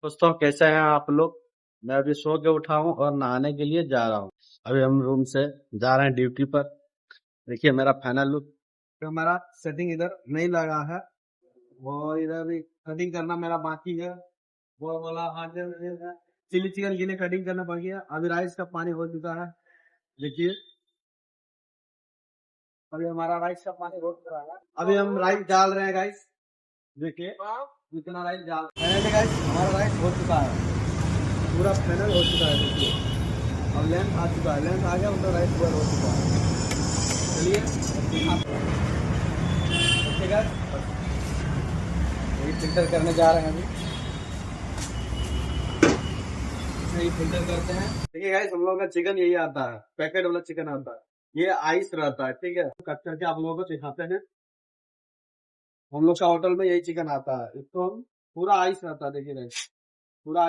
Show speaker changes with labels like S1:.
S1: दोस्तों कैसे हैं आप लोग। मैं अभी सो के उठा हूँ और नहाने के लिए जा रहा हूँ। अभी हम रूम से जा रहे हैं ड्यूटी पर। देखिए मेरा फाइनल लुक। तो हमारा सेटिंग इधर नहीं लगा है, वो इधर भी कटिंग करना मेरा बाकी है। वो वाला हाथ है, चिली चिकन के लिए कटिंग करना बाकी है। अभी राइस का पानी हो चुका है। देखिए अभी हमारा राइस का पानी हो चुका है। अभी हम राइस डाल रहे हैं गाइस। देखिए जितना राइस डाल गाइस, हमारा राइस हो चुका है, पूरा फाइनल हो चुका है। देखिए अब लेंथ आ चुका है, लेंथ आ गया मतलब राइस पूरा हो चुका है। चलिए यही फिल्टर करने जा रहे हैं अभी। यही फिल्टर करते हैं। देखिए गाइस हम लोगों का चिकन यही आता है, पैकेट वाला चिकन आता है। ये आइस रहता है, ठीक है। कट करके आप लोगों को सिखाते हैं। हम लोग का होटल में यही चिकन आता है, इसको हम पूरा आइस रहता है। देखिए गाइस पूरा